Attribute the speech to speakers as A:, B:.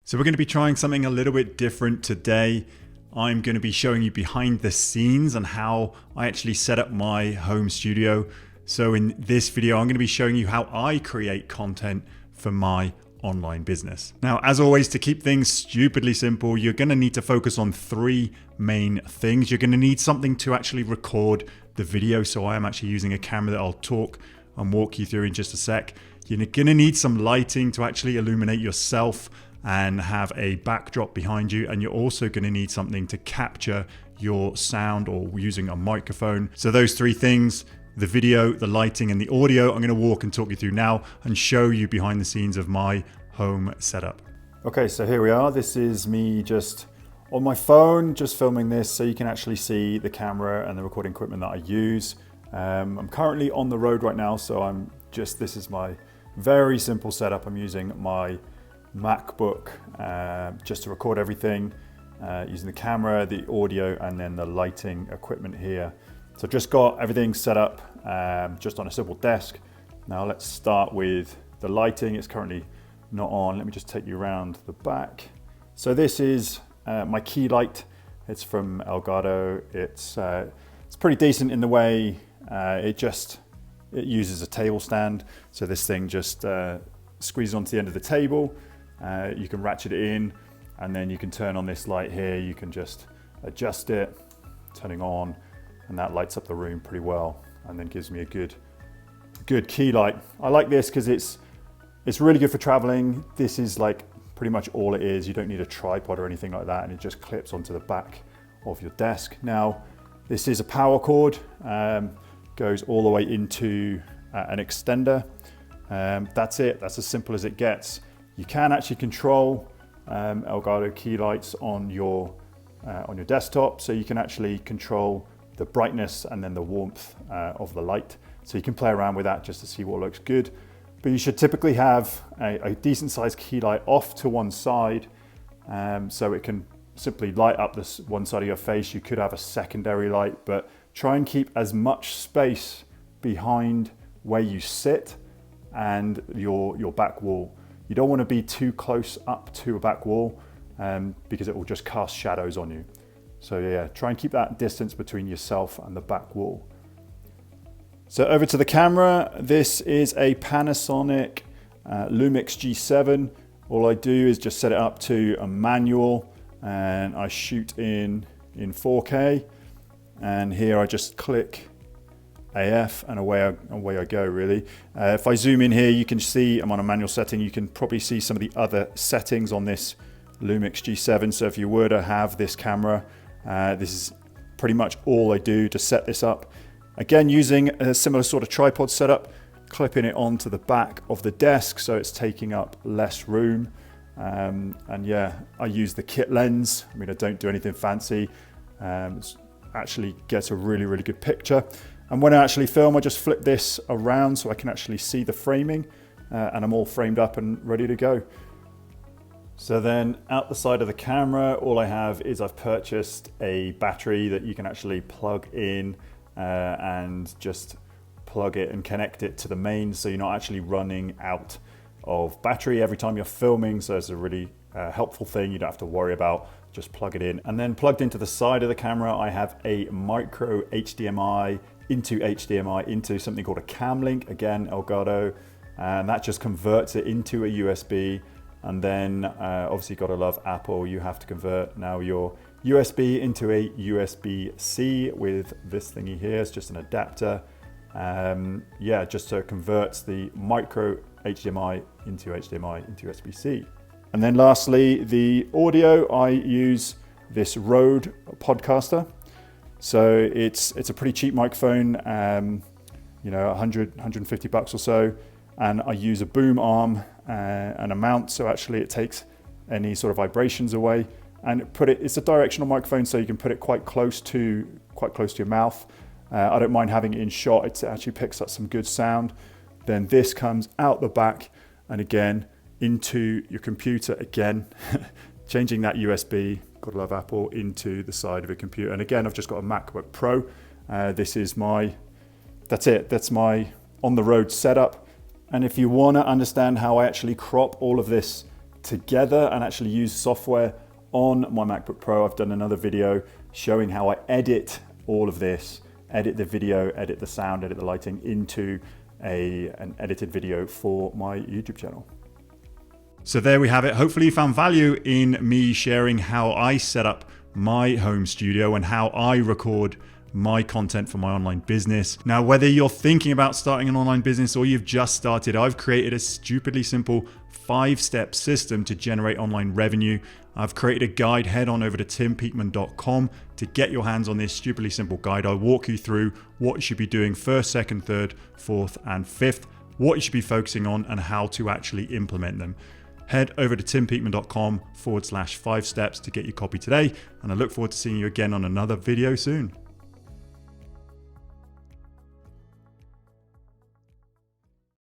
A: So we're going to be trying something a little bit different today. I'm going to be showing you behind the scenes and how I actually set up my home studio. So in this video, I'm going to be showing you how I create content for my online business. Now, as always, to keep things stupidly simple, you're going to need to focus on three main things. You're going to need something to actually record the video. So I am actually using a camera that I'll talk and walk you through in just a sec. You're going to need some lighting to actually illuminate yourself and have a backdrop behind you. And you're also going to need something to capture your sound or using a microphone. So those three things, the video, the lighting, and the audio, I'm going to walk and talk you through now and show you behind the scenes of my home setup. Okay, so here we are. This is me just on my phone, just filming this so you can actually see the camera and the recording equipment that I use. I'm currently on the road right now, so this is my very simple setup. I'm using my MacBook just to record everything, using the camera, the audio, and then the lighting equipment here. So I've just got everything set up just on a simple desk. Now let's start with the lighting. It's currently not on. Let me just take you around the back. So this is my key light. It's from Elgato. It's pretty decent in the way it uses a table stand. So this thing just squeezes onto the end of the table. You can ratchet it in, and then you can turn on this light here. You can just adjust it, turning on, and that lights up the room pretty well, and then gives me a good key light. I like this because it's really good for traveling. This is like pretty much all it is. You don't need a tripod or anything like that, and it just clips onto the back of your desk. Now, this is a power cord, goes all the way into an extender. That's it. That's as simple as it gets. You can actually control Elgato key lights on your desktop, so you can actually control the brightness and then the warmth of the light. So you can play around with that just to see what looks good. But you should typically have a decent sized key light off to one side, so it can simply light up this one side of your face. You could have a secondary light, but try and keep as much space behind where you sit and your back wall. You don't want to be too close up to a back wall because it will just cast shadows on you. So yeah, try and keep that distance between yourself and the back wall. So over to the camera. This is a Panasonic Lumix G7. All I do is just set it up to a manual, and I shoot in 4K. And here I just click AF, and away I go, really. If I zoom in here, you can see I'm on a manual setting. You can probably see some of the other settings on this Lumix G7. So if you were to have this camera, this is pretty much all I do to set this up. Again, using a similar sort of tripod setup, clipping it onto the back of the desk so it's taking up less room. And yeah, I use the kit lens. I mean, I don't do anything fancy. It actually gets a really good picture. And when I actually film, I just flip this around so I can actually see the framing, and I'm all framed up and ready to go. So then out the side of the camera, all I have is I've purchased a battery that you can actually plug in and just plug it and connect it to the main, so you're not actually running out of battery every time you're filming. So it's a really helpful thing. You don't have to worry about, just plug it in. And then plugged into the side of the camera, I have a micro HDMI into something called a cam link, again Elgato, and that just converts it into a USB. And then obviously gotta love Apple, you have to convert now your USB into a USB-C with this thingy here. It's just an adapter, just so it converts the micro HDMI into USB-C. And then lastly, the audio, I use this Rode Podcaster. So it's a pretty cheap microphone, 150 bucks or so. And I use a boom arm and a mount, so actually it takes any sort of vibrations away. And it's a directional microphone, so you can put it quite close to your mouth. I don't mind having it in shot. It actually picks up some good sound. Then this comes out the back and again into your computer again, changing that USB, gotta love Apple, into the side of a computer. And again, I've just got a MacBook Pro. That's my on the road setup. And if you wanna understand how I actually crop all of this together and actually use software on my MacBook Pro. I've done another video showing how I edit all of this, edit the video, edit the sound, edit the lighting into an edited video for my YouTube channel. So there we have it. Hopefully you found value in me sharing how I set up my home studio and how I record my content for my online business. Now, whether you're thinking about starting an online business or you've just started, I've created a stupidly simple 5-step system to generate online revenue. I've created a guide. Head on over to timpeakman.com to get your hands on this stupidly simple guide. I'll walk you through what you should be doing first, second, third, fourth, and fifth, what you should be focusing on, and how to actually implement them. Head over to timpeakman.com/5 steps to get your copy today. And I look forward to seeing you again on another video soon.